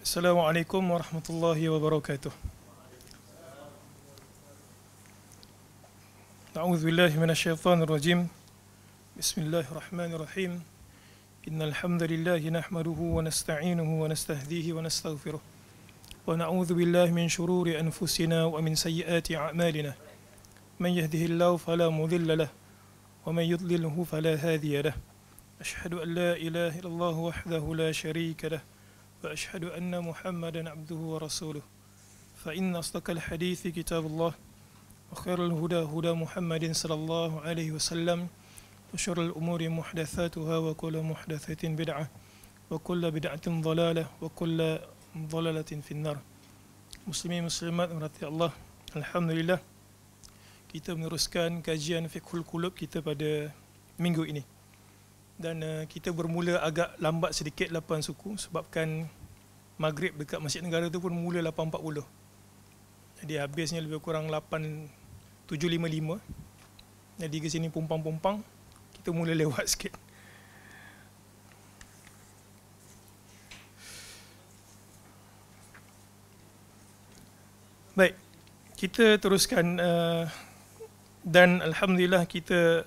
Assalamualaikum warahmatullahi wabarakatuh. A'udzu billahi minasyaitonir rajim. Bismillahirrahmanirrahim. Innal hamdalillahi nahmaduhu wa nasta'inuhu wa nastahdihi wa nastaghfiruh. Wa na'udzu billahi min shururi anfusina wa min sayyiati a'malina. Man yahdihillahu fala mudilla lahu wa man yudlilhu fala hadiya lahu. Ashhadu an la ilaha illallah wahdahu la sharika lahu. وأشهد أن محمدا عبده ورسوله فإن أصدق الحديث كتاب الله وخير الهدى هدى محمد صلى الله عليه وسلم وشر الأمور محدثاتها وكل محدثة بدعة وكل بدعة ضلالة وكل ضلالة في النار. Muslimin muslimat merahmati Allah, alhamdulillah kita meneruskan kajian Fiqhul Qulub kita pada minggu ini. Dan kita bermula agak lambat sedikit 8 suku sebabkan Maghrib dekat Masjid Negara tu pun mula 8.40. Jadi habisnya lebih kurang 7.55. Jadi ke sini pumpang-pumpang kita mula lewat sikit. Baik, kita teruskan dan alhamdulillah kita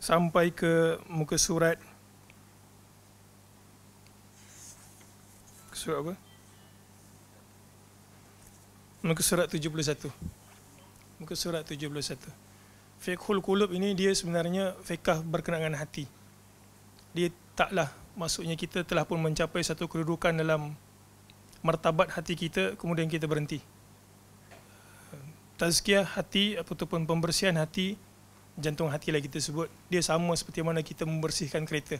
sampai ke muka surat apa? Muka surat 71. Muka surat 71. Fiqhul Qulub ini dia sebenarnya fiqh berkenaan dengan hati. Dia taklah, maksudnya kita telah pun mencapai satu kedudukan dalam martabat hati kita, kemudian kita berhenti. Tazkiyah hati ataupun pembersihan hati, jantung hati lah kita sebut, dia sama seperti mana kita membersihkan kereta.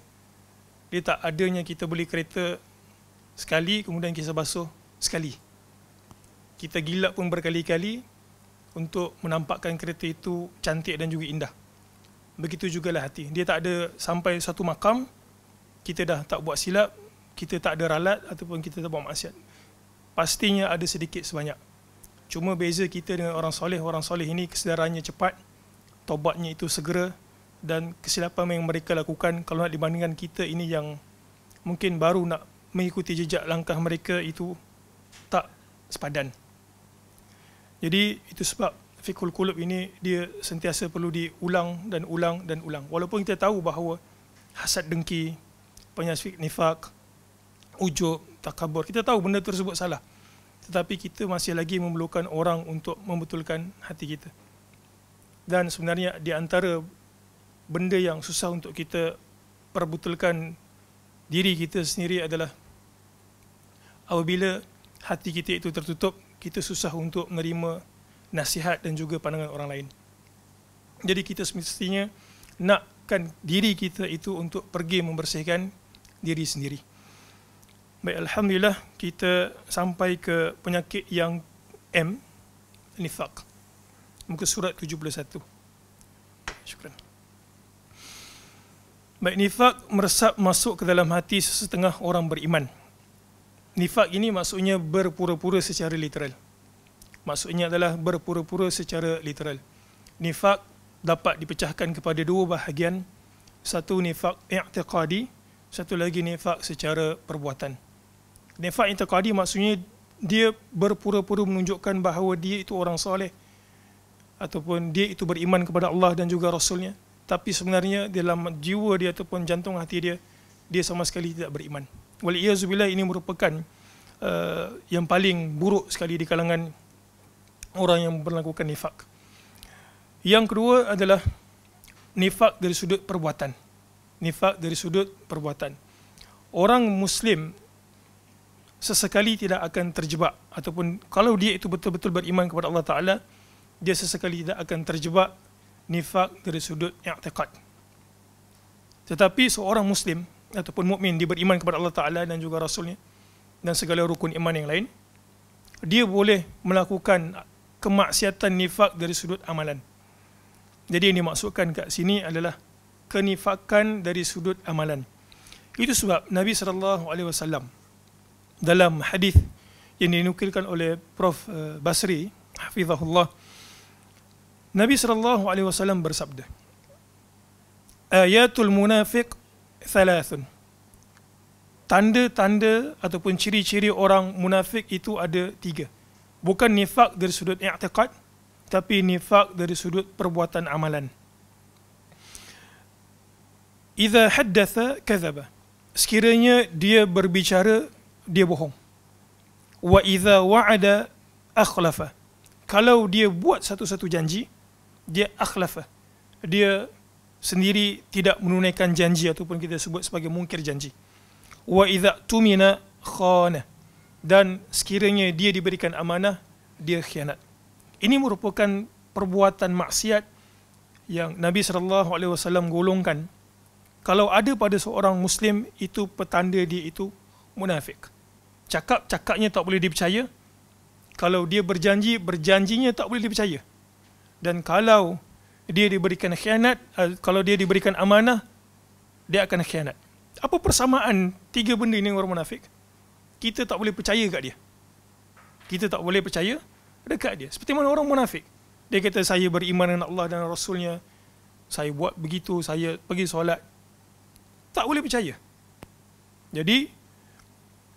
Dia tak adanya kita beli kereta sekali kemudian kita basuh sekali. Kita gilap pun berkali-kali untuk menampakkan kereta itu cantik dan juga indah. Begitu jugalah hati. Dia tak ada sampai satu makam kita dah tak buat silap, kita tak ada ralat ataupun kita tak buat maksiat. Pastinya ada sedikit sebanyak. Cuma beza kita dengan orang soleh ini kesedarannya cepat, taubatnya itu segera, dan kesilapan yang mereka lakukan kalau nak dibandingkan kita ini yang mungkin baru nak mengikuti jejak langkah mereka itu tak sepadan. Jadi itu sebab Fiqhul Qulub ini dia sentiasa perlu diulang dan ulang dan ulang. Walaupun kita tahu bahawa hasad dengki, penyakit nifak, ujub, takabur, kita tahu benda tersebut salah. Tetapi kita masih lagi memerlukan orang untuk membetulkan hati kita. Dan sebenarnya di antara benda yang susah untuk kita perbetulkan diri kita sendiri adalah apabila hati kita itu tertutup, kita susah untuk menerima nasihat dan juga pandangan orang lain. Jadi kita semestinya nakkan diri kita itu untuk pergi membersihkan diri sendiri. Baik, alhamdulillah kita sampai ke penyakit yang M, nifaq. Muka surat 71. Syukran. Baik, nifaq meresap masuk ke dalam hati sesetengah orang beriman. Nifaq ini maksudnya berpura-pura secara literal. Maksudnya adalah berpura-pura secara literal. Nifaq dapat dipecahkan kepada dua bahagian. Satu nifaq i'tiqadi, satu lagi nifaq secara perbuatan. Nifaq i'tiqadi maksudnya dia berpura-pura menunjukkan bahawa dia itu orang soleh, ataupun dia itu beriman kepada Allah dan juga Rasulnya, tapi sebenarnya dalam jiwa dia ataupun jantung hati dia, dia sama sekali tidak beriman. Waliyazubillah, ini merupakan yang paling buruk sekali di kalangan orang yang melakukan nifak. Yang kedua adalah nifak dari sudut perbuatan. Nifak dari sudut perbuatan. Orang Muslim sesekali tidak akan terjebak, ataupun kalau dia itu betul-betul beriman kepada Allah Ta'ala, dia sesekali tidak akan terjebak nifak dari sudut i'tiqad. Tetapi seorang Muslim ataupun mukmin, dia beriman kepada Allah Ta'ala dan juga Rasulnya dan segala rukun iman yang lain, dia boleh melakukan kemaksiatan nifak dari sudut amalan. Jadi yang dimaksudkan kat sini adalah kenifakan dari sudut amalan. Itu sebab Nabi SAW dalam hadis yang dinukilkan oleh Prof. Basri, hafizahullah, Nabi SAW bersabda, ayatul munafiq thalathun tanda-tanda ataupun ciri-ciri orang munafik itu ada 3. Bukan nifak dari sudut i'tiqad, tapi nifak dari sudut perbuatan amalan. Idza haddatha kadzaba. Sekiranya dia berbicara, dia bohong. Wa idza wa'ada akhlafa. Kalau dia buat satu-satu janji, dia akhlafa. Dia sendiri tidak menunaikan janji ataupun kita sebut sebagai mungkir janji. Wa idza tumina khana. Dan sekiranya dia diberikan amanah, dia khianat. Ini merupakan perbuatan maksiat yang Nabi SAW golongkan. Kalau ada pada seorang Muslim, itu petanda dia itu munafik. Cakap-cakapnya tak boleh dipercaya. Kalau dia berjanji, berjanjinya tak boleh dipercaya. Dan kalau dia diberikan khianat, kalau dia diberikan amanah, dia akan khianat. Apa persamaan 3 benda ini orang munafik? Kita tak boleh percaya kat dia. Kita tak boleh percaya dekat dia. Seperti mana orang munafik. Dia kata, saya beriman dengan Allah dan Rasulnya. Saya buat begitu, saya pergi solat. Tak boleh percaya. Jadi,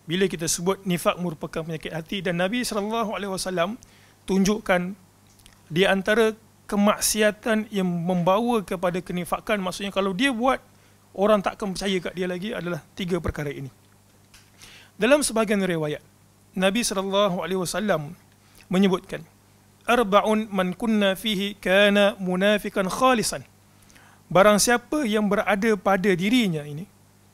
bila kita sebut nifak merupakan penyakit hati, dan Nabi SAW tunjukkan di antara kemaksiatan yang membawa kepada kenifakan, maksudnya kalau dia buat, orang tak akan percaya kat dia lagi, adalah 3 perkara ini. Dalam sebahagian riwayat, Nabi SAW menyebutkan, arba'un man kunna fihi kana munafikan khalisan. Barang siapa yang berada pada dirinya ini,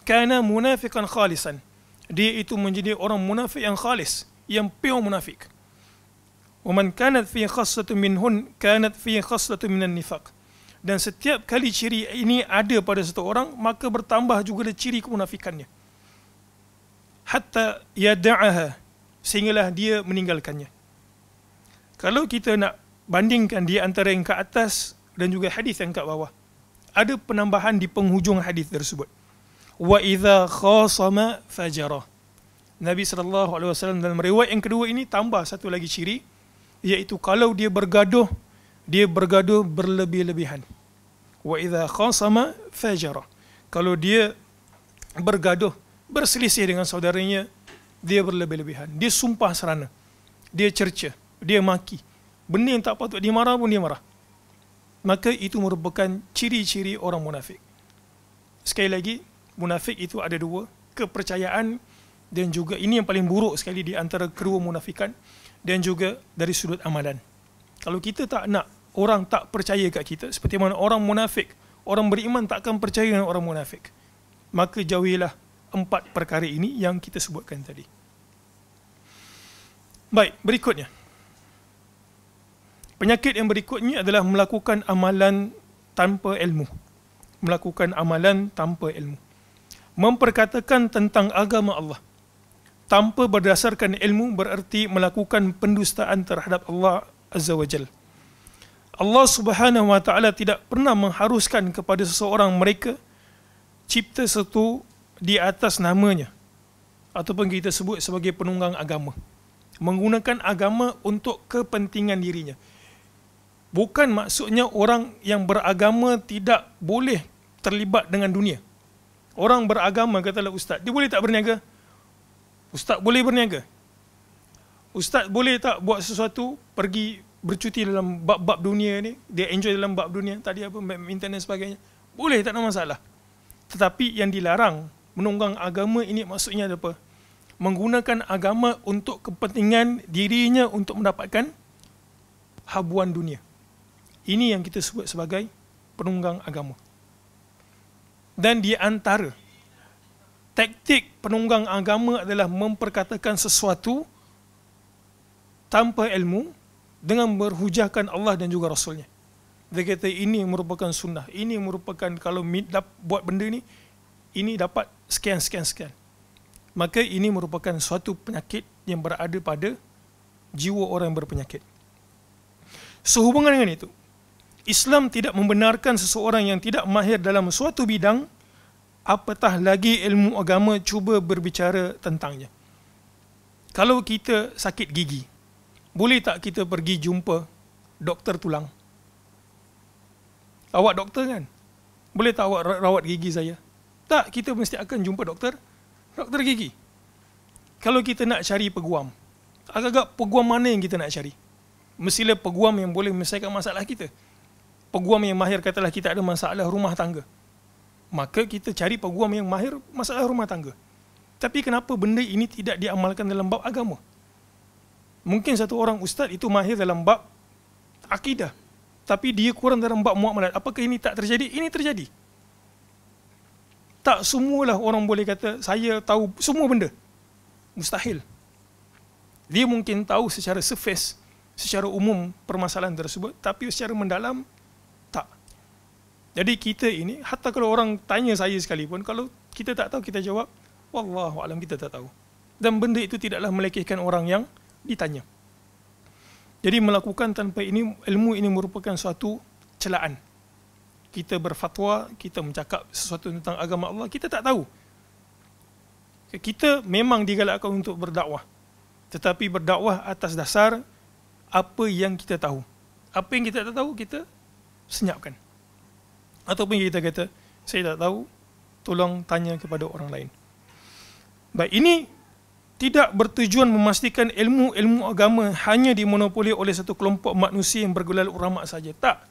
kana munafikan khalisan, dia itu menjadi orang munafik yang khalis, yang pure munafik. Wa man kanat fi khaslatu minhun kanat fi khaslatu minan nifaq. Dan setiap kali ciri ini ada pada satu orang, maka bertambah juga ciri kemunafikannya. Hatta yada'aha, sehinggalah dia meninggalkannya. Kalau kita nak bandingkan di antara yang ke atas dan juga hadis yang kat bawah, ada penambahan di penghujung hadis tersebut. Wa idza khasama fajara. Nabi SAW dalam riwayat yang kedua ini tambah satu lagi ciri, iaitu kalau dia bergaduh berlebih-lebihan. Wa idza khasama fajara. Kalau dia bergaduh, berselisih dengan saudaranya, dia berlebih-lebihan. Dia sumpah serana. Dia cerca. Dia maki. Benda yang tak patut dia marah pun dia marah. Maka itu merupakan ciri-ciri orang munafik. Sekali lagi, munafik itu ada 2. Kepercayaan, dan juga ini yang paling buruk sekali di antara kedua munafikan, dan juga dari sudut amalan. Kalau kita tak nak orang tak percaya kat kita, seperti mana orang munafik, orang beriman tak akan percaya dengan orang munafik, maka jauhilah 4 perkara ini yang kita sebutkan tadi. Baik, berikutnya. Penyakit yang berikutnya adalah melakukan amalan tanpa ilmu. Melakukan amalan tanpa ilmu. Memperkatakan tentang agama Allah tanpa berdasarkan ilmu berarti melakukan pendustaan terhadap Allah Azza wa Jal. Allah Subhanahu wa Ta'ala tidak pernah mengharuskan kepada seseorang mereka cipta satu di atas namanya, ataupun kita sebut sebagai penunggang agama, menggunakan agama untuk kepentingan dirinya. Bukan maksudnya orang yang beragama tidak boleh terlibat dengan dunia. Orang beragama, katalah ustaz, dia boleh tak berniaga? Ustaz boleh berniaga. Ustaz boleh tak buat sesuatu, pergi bercuti dalam bab-bab dunia ni, dia enjoy dalam bab dunia, tadi apa, badminton dan sebagainya. Boleh, tak ada masalah. Tetapi yang dilarang, menunggang agama ini maksudnya apa? Menggunakan agama untuk kepentingan dirinya untuk mendapatkan habuan dunia. Ini yang kita sebut sebagai penunggang agama. Dan di antara taktik penunggang agama adalah memperkatakan sesuatu tanpa ilmu dengan berhujahkan Allah dan juga Rasulnya. Dia kata ini merupakan sunnah, ini merupakan kalau buat benda ni, ini dapat sekian. Maka ini merupakan suatu penyakit yang berada pada jiwa orang yang berpenyakit. Sehubungan dengan itu, Islam tidak membenarkan seseorang yang tidak mahir dalam suatu bidang, apatah lagi ilmu agama, cuba berbicara tentangnya. Kalau kita sakit gigi, boleh tak kita pergi jumpa doktor tulang? Awak doktor kan? Boleh tak awak rawat gigi saya? Tak, kita mesti akan jumpa doktor Doktor gigi. Kalau kita nak cari peguam, agak-agak peguam mana yang kita nak cari? Mestilah peguam yang boleh menyelesaikan masalah kita. Peguam yang mahir katalah kita ada masalah rumah tangga, maka kita cari peguam yang mahir masalah rumah tangga. Tapi kenapa benda ini tidak diamalkan dalam bab agama? Mungkin satu orang ustaz itu mahir dalam bab akidah, tapi dia kurang dalam bab muamalat. Apakah ini tak terjadi? Ini terjadi. Tak semualah orang boleh kata saya tahu semua benda. Mustahil. Dia mungkin tahu secara surface, secara umum permasalahan tersebut, tapi secara mendalam tak. Jadi kita ini, hatta kalau orang tanya saya sekalipun, kalau kita tak tahu, kita jawab wallahu alam, kita tak tahu. Dan benda itu tidaklah melekehkan orang yang ditanya. Jadi melakukan tanpa ilmu ini merupakan suatu celaan. Kita berfatwa, kita mencakap sesuatu tentang agama Allah, kita tak tahu. Kita memang digalakkan untuk berdakwah, tetapi berdakwah atas dasar apa yang kita tahu. Apa yang kita tak tahu, kita senyapkan. Ataupun kita kata, saya tak tahu, tolong tanya kepada orang lain. Baik, ini tidak bertujuan memastikan ilmu-ilmu agama hanya dimonopoli oleh satu kelompok manusia yang bergelar ulama saja. Tak.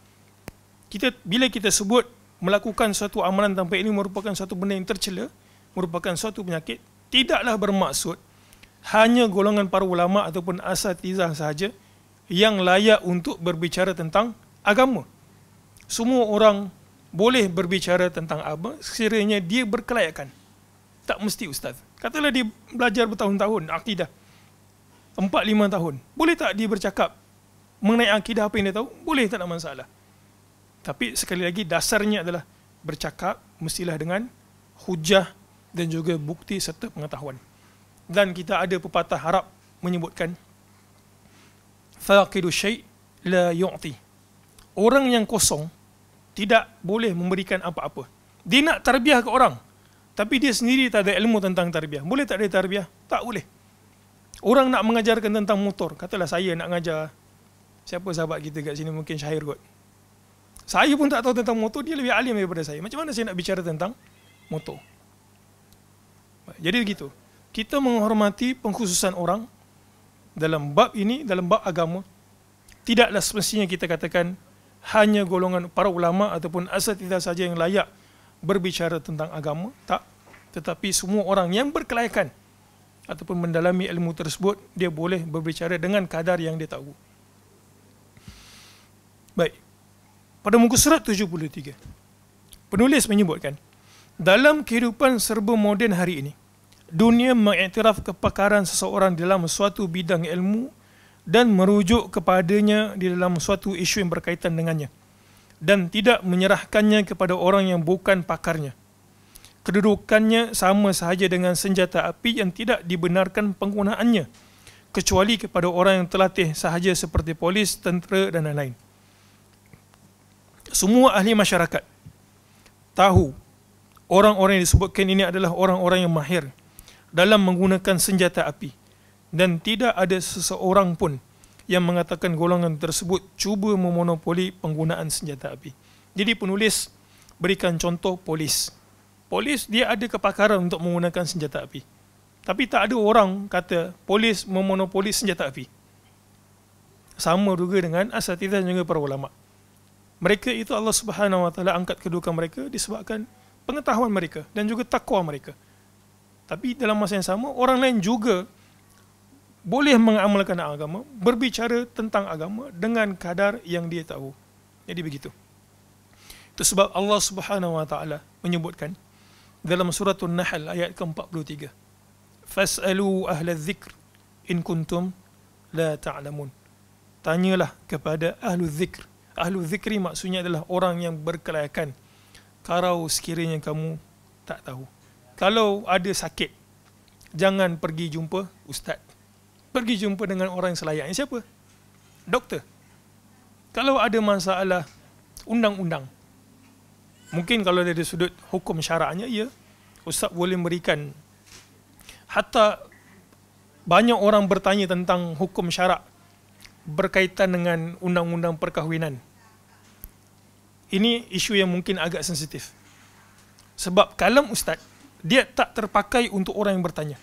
Bila kita sebut melakukan suatu amalan tanpa ini merupakan suatu benda yang tercela, merupakan suatu penyakit, tidaklah bermaksud hanya golongan para ulama ataupun asatizah sahaja yang layak untuk berbicara tentang agama. Semua orang boleh berbicara tentang agama sekiranya dia berkelayakan. Tak mesti ustaz. Katalah dia belajar bertahun-tahun akidah, 4-5 tahun. Boleh tak dia bercakap mengenai akidah apa yang dia tahu? Boleh, tak ada masalah. Tapi sekali lagi dasarnya adalah bercakap mestilah dengan hujah dan juga bukti serta pengetahuan. Dan kita ada pepatah Arab menyebutkan faqidu syai' la yu'ti. Orang yang kosong tidak boleh memberikan apa-apa. Dia nak tarbiyah ke orang, tapi dia sendiri tak ada ilmu tentang tarbiyah. Boleh tak dia tarbiyah? Tak boleh. Orang nak mengajarkan tentang motor, katalah saya nak mengajar siapa sahabat kita kat sini, mungkin Syahir kot. Saya pun tak tahu tentang motor, dia lebih alim daripada saya. Macam mana saya nak bicara tentang motor? Jadi begitu. Kita menghormati pengkhususan orang dalam bab ini, dalam bab agama. Tidaklah semestinya kita katakan hanya golongan para ulama ataupun asatidhah saja yang layak berbicara tentang agama. Tak. Tetapi semua orang yang berkelayakan ataupun mendalami ilmu tersebut, dia boleh berbicara dengan kadar yang dia tahu. Baik. Pada muka surat 73, penulis menyebutkan, dalam kehidupan serba moden hari ini, dunia mengiktiraf kepakaran seseorang dalam suatu bidang ilmu dan merujuk kepadanya di dalam suatu isu yang berkaitan dengannya, dan tidak menyerahkannya kepada orang yang bukan pakarnya. Kedudukannya sama sahaja dengan senjata api yang tidak dibenarkan penggunaannya, kecuali kepada orang yang terlatih sahaja seperti polis, tentera dan lain-lain. Semua ahli masyarakat tahu orang-orang yang disebutkan ini adalah orang-orang yang mahir dalam menggunakan senjata api, dan tidak ada seseorang pun yang mengatakan golongan tersebut cuba memonopoli penggunaan senjata api. Jadi penulis berikan contoh polis. Polis dia ada kepakaran untuk menggunakan senjata api, tapi tak ada orang kata polis memonopoli senjata api. Sama juga dengan asatidhah juga para ulama. Mereka itu Allah Subhanahu Wa Taala angkat kedudukan mereka disebabkan pengetahuan mereka dan juga takwa mereka. Tapi dalam masa yang sama, orang lain juga boleh mengamalkan agama, berbicara tentang agama dengan kadar yang dia tahu. Jadi begitu. Itu sebab Allah Subhanahu Wa Taala menyebutkan dalam surah An-Nahl ayat ke-43, Fas'alu ahla dzikr in kuntum la ta'lamun. Tanyalah kepada ahlu dzikr. Ahlu dzikri maksudnya adalah orang yang berkelayakan. Kalau sekiranya kamu tak tahu. Kalau ada sakit, jangan pergi jumpa ustaz. Pergi jumpa dengan orang yang selayaknya. Siapa? Doktor. Kalau ada masalah undang-undang, mungkin kalau dari sudut hukum syaraknya, ya, ustaz boleh memberikan. Hatta banyak orang bertanya tentang hukum syarak berkaitan dengan undang-undang perkahwinan. Ini isu yang mungkin agak sensitif. Sebab kalam ustaz dia tak terpakai untuk orang yang bertanya.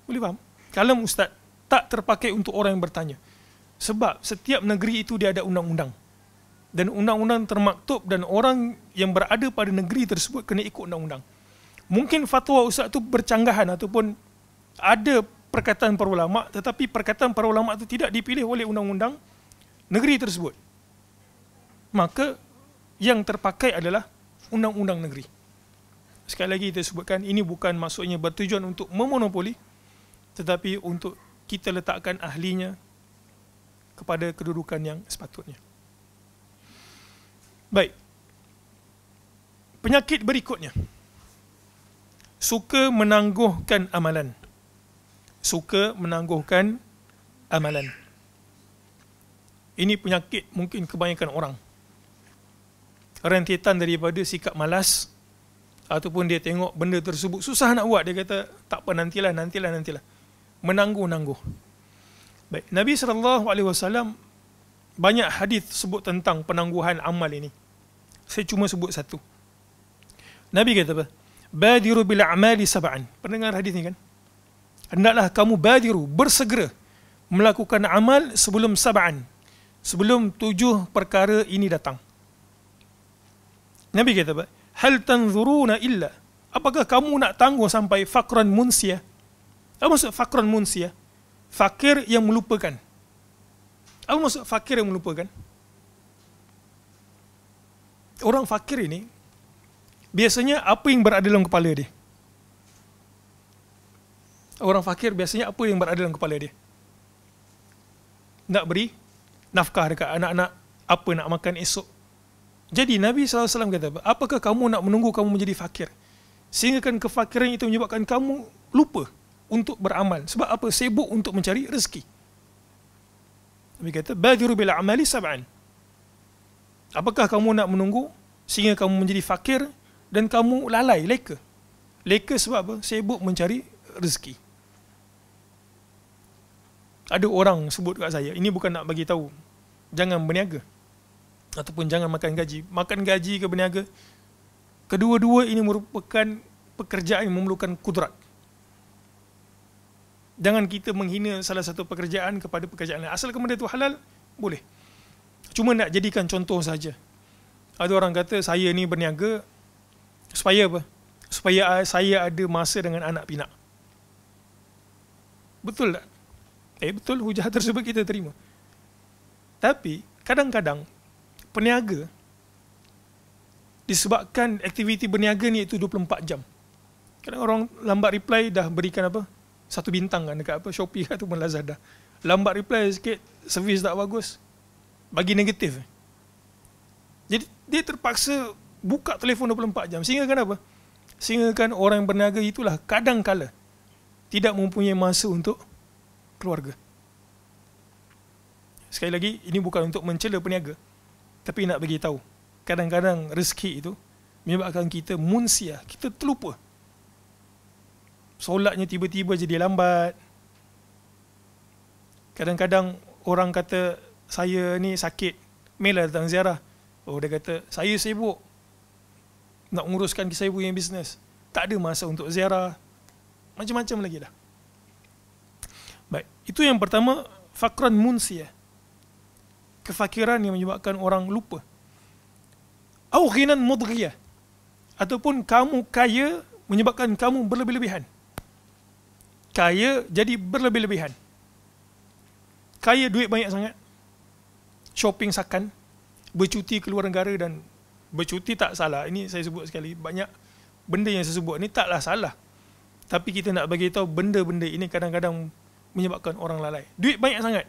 Boleh faham? Kalam ustaz tak terpakai untuk orang yang bertanya. Sebab setiap negeri itu dia ada undang-undang. Dan undang-undang termaktub dan orang yang berada pada negeri tersebut kena ikut undang-undang. Mungkin fatwa ustaz itu bercanggahan ataupun ada perkataan para ulama, tetapi perkataan para ulama itu tidak dipilih oleh undang-undang negeri tersebut. Maka yang terpakai adalah undang-undang negeri. Sekali lagi kita sebutkan, ini bukan maksudnya bertujuan untuk memonopoli, tetapi untuk kita letakkan ahlinya kepada kedudukan yang sepatutnya. Baik. Penyakit berikutnya. Suka menangguhkan amalan. Suka menangguhkan amalan. Ini penyakit mungkin kebanyakan orang. Rentetan daripada sikap malas, ataupun dia tengok benda tersebut susah nak buat, dia kata tak apa, nantilah. Menangguh-nangguh. Baik, Nabi SAW banyak hadis sebut tentang penangguhan amal ini. Saya cuma sebut satu. Nabi kata apa? Badiru bil a'mali sab'an. Pendengar hadis ni kan? Hendaklah kamu badiru, bersegera melakukan amal sebelum sab'an. Sebelum 7 perkara ini datang. Nabi kata apa? Hal tanzuruna illa. Apakah kamu nak tangguh sampai faqran munsiyah? Apa maksud faqran munsiyah? Fakir yang melupakan. Apa maksud fakir yang melupakan? Orang fakir ini biasanya apa yang berada dalam kepala dia? Orang fakir biasanya apa yang berada dalam kepala dia? Nak beri nafkah dekat anak-anak, apa nak makan esok. Jadi Nabi SAW kata apa? Apakah kamu nak menunggu kamu menjadi fakir? Sehingga kan kefakiran itu menyebabkan kamu lupa untuk beramal. Sebab apa? Sibuk untuk mencari rezeki. Nabi kata, badiru bil a'mali sab'an. Apakah kamu nak menunggu sehingga kamu menjadi fakir dan kamu lalai, leka? Leka sebab apa? Sibuk mencari rezeki. Ada orang sebut kat saya, ini bukan nak bagi tahu, jangan berniaga ataupun jangan makan gaji. Makan gaji ke berniaga, kedua-dua ini merupakan pekerjaan yang memerlukan kudrat. Jangan kita menghina salah satu pekerjaan kepada pekerjaan lain. Asal benda itu halal, boleh. Cuma nak jadikan contoh saja. Ada orang kata, saya ni berniaga supaya apa? Supaya saya ada masa dengan anak pinak. Betul tak? Betul, hujah tersebut kita terima. Tapi, kadang-kadang, peniaga, disebabkan aktiviti berniaga ni itu 24 jam. Kadang orang lambat reply dah berikan apa? 1 bintang kan dekat apa? Shopee ataupun Lazada. Lambat reply sikit, servis tak bagus, bagi negatif. Jadi, dia terpaksa buka telefon 24 jam. Sehingga kan apa? Sehingga kan orang yang berniaga itulah kadang-kala tidak mempunyai masa untuk keluarga. Sekali lagi, ini bukan untuk mencela peniaga, tapi nak bagi tahu, kadang-kadang rezeki itu menyebabkan kita munsiah, kita terlupa. Solatnya tiba-tiba jadi lambat. Kadang-kadang orang kata, saya ni sakit, mail datang ziarah. Oh, dia kata, saya sibuk nak menguruskan saya punya bisnes, tak ada masa untuk ziarah. Macam-macam lagi dah. Baik, itu yang pertama, faqran munsiyah. Kefakiran yang menyebabkan orang lupa. Au ghinan mudghiyah. Ataupun kamu kaya menyebabkan kamu berlebih-lebihan. Kaya jadi berlebih-lebihan. Kaya, duit banyak sangat. Shopping sakan, bercuti keluar negara, dan bercuti tak salah. Ini saya sebut sekali, banyak benda yang saya sebut ni taklah salah. Tapi kita nak bagi tahu benda-benda ini kadang-kadang menyebabkan orang lalai. Duit banyak sangat.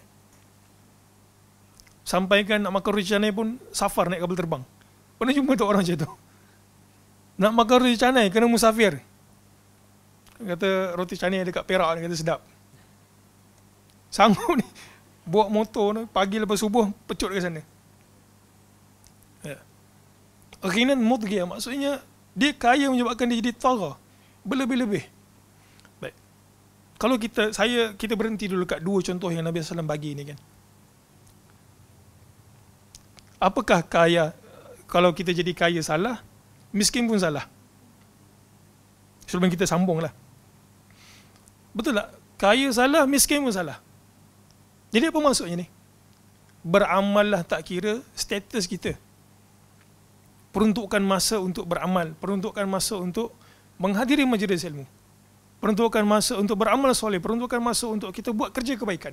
Sampaikan nak makan roti canai pun safar naik kapal terbang. Pernah jumpa tu orang macam tu? Nak makan roti canai kena musafir. Kata roti canai dekat Perak, dia kata sedap. Sanggup ni bawa motor ni, pagi lepas subuh pecut ke sana. Ghinan mudghiyah, maksudnya dia kaya menyebabkan dia jadi tagha, berlebih-lebih. Baik. Kalau kita berhenti dulu kat 2 contoh yang Nabi SAW bagi ni kan. Apakah kaya? Kalau kita jadi kaya salah, miskin pun salah. Sebelum kita sambung lah. Betul tak? Kaya salah, miskin pun salah. Jadi apa maksudnya ni? Beramal lah tak kira status kita. Peruntukkan masa untuk beramal, peruntukkan masa untuk menghadiri majlis ilmu, peruntukkan masa untuk beramal soleh, peruntukkan masa untuk kita buat kerja kebaikan.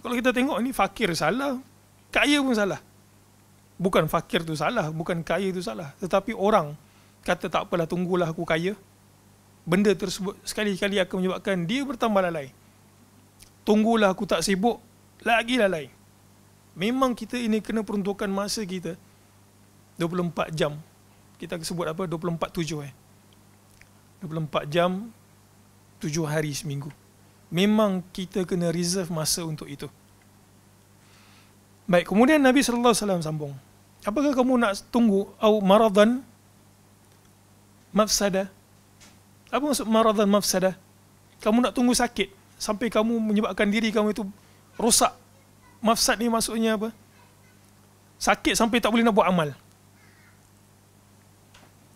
Kalau kita tengok ni, fakir salah, kaya pun salah. Bukan fakir tu salah, bukan kaya tu salah, tetapi orang kata tak apalah, tunggulah aku kaya. Benda tersebut sekali-kali akan menyebabkan dia bertambah lalai. Tunggulah aku tak sibuk, lagi lalai. Memang kita ini kena peruntukkan masa kita 24 jam. Kita sebut apa? 24/7 24 jam 7 hari seminggu. Memang kita kena reserve masa untuk itu. Baik, kemudian Nabi sallallahu alaihi wasallam sambung. Apakah kamu nak tunggu au maradan mafsadah? Apa maksud maradan mafsadah? Kamu nak tunggu sakit sampai kamu menyebabkan diri kamu itu rosak. Mafsad ni maksudnya apa? Sakit sampai tak boleh nak buat amal.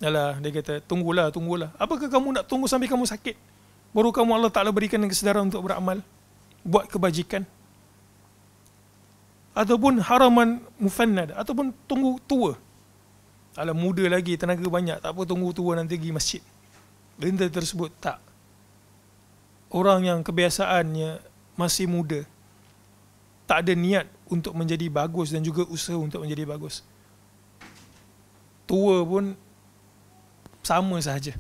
Yalah, dia kata, tunggulah. Apakah kamu nak tunggu sampai kamu sakit? Baru kamu Allah Ta'ala berikan kesedaran untuk beramal, buat kebajikan. Ataupun haraman mufannad, ataupun tunggu tua. Alah, muda lagi, tenaga banyak, tak apa tunggu tua nanti pergi masjid. Benda tersebut tak. Orang yang kebiasaannya masih muda, tak ada niat untuk menjadi bagus dan juga usaha untuk menjadi bagus. Tua pun sama sahaja.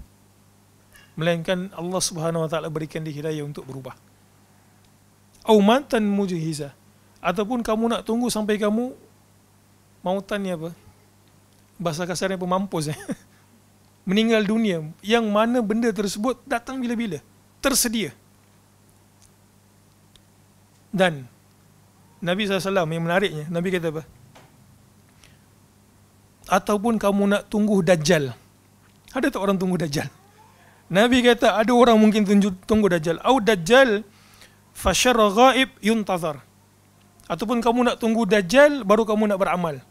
Melainkan Allah Subhanahu Wa Taala berikan dia hidayah untuk berubah. Au matan mujhiza, ataupun kamu nak tunggu sampai kamu mautan ni apa? Bahasa kasarnya pemampus meninggal dunia, yang mana benda tersebut datang bila-bila, tersedia. Dan Nabi SAW yang menariknya, Nabi kata apa? Ataupun kamu nak tunggu Dajjal. Ada tak orang tunggu Dajjal? Nabi kata ada orang mungkin tunggu Dajjal. Au Dajjal fasyar ghaib yuntazar. Ataupun kamu nak tunggu Dajjal baru kamu nak beramal.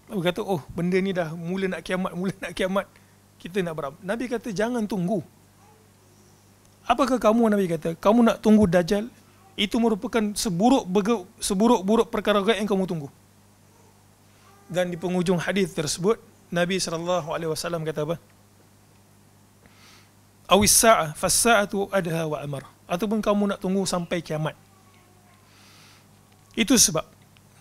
Nabi kata, oh benda ni dah mula nak kiamat, kita nak beramal. Nabi kata jangan tunggu. Apakah kamu, Nabi kata, kamu nak tunggu Dajjal? Itu merupakan seburuk-buruk perkara gaib yang kamu tunggu. Dan di penghujung hadis tersebut, Nabi SAW kata apa? Awis sa'ah fas-sa'atu adha wa amar. Ataupun kamu nak tunggu sampai kiamat. Itu sebab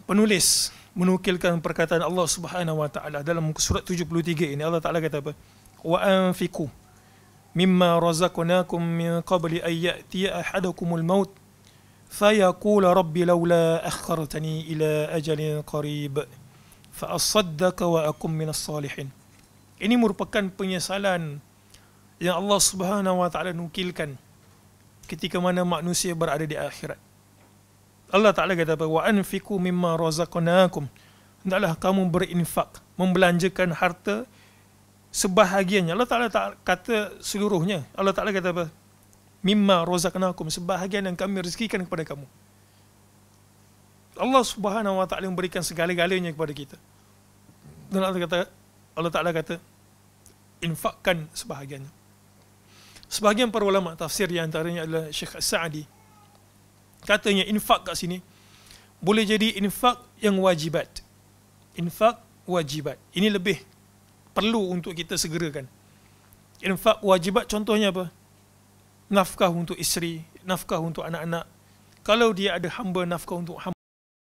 penulis menukilkan perkataan Allah Subhanahu Wa Taala dalam surat 73 ini. Allah Taala kata apa? Wa anfiqu mimma razaqnakum min qabli an ya'tiya ahadakumul maut fayaqula rabbi laula akhartani ila ajalin qarib fa asaddaka wa akum minas salihin. Ini merupakan penyesalan yang Allah Subhanahu Wa Taala nukilkan ketika mana manusia berada di akhirat. Allah Ta'ala kata apa? Wa anfiqu mimma razaqnakum. Hendaklah kamu berinfak, membelanjakan harta sebahagiannya. Allah Ta'ala tak kata seluruhnya. Allah Ta'ala kata apa? Mimma razaqnakum, sebahagian yang kami rezekikan kepada kamu. Allah Subhanahu Wa Ta'ala memberikan segala-galanya kepada kita. Dan Allah Ta'ala kata infakkan sebahagiannya. Sebahagian para ulama tafsir, yang antaranya adalah Syekh As-Sa'di, katanya infak kat sini boleh jadi infak yang wajibat. Infak wajibat. Ini lebih perlu untuk kita segerakan. Infak wajibat contohnya apa? Nafkah untuk isteri, nafkah untuk anak-anak. Kalau dia ada hamba, nafkah untuk hamba.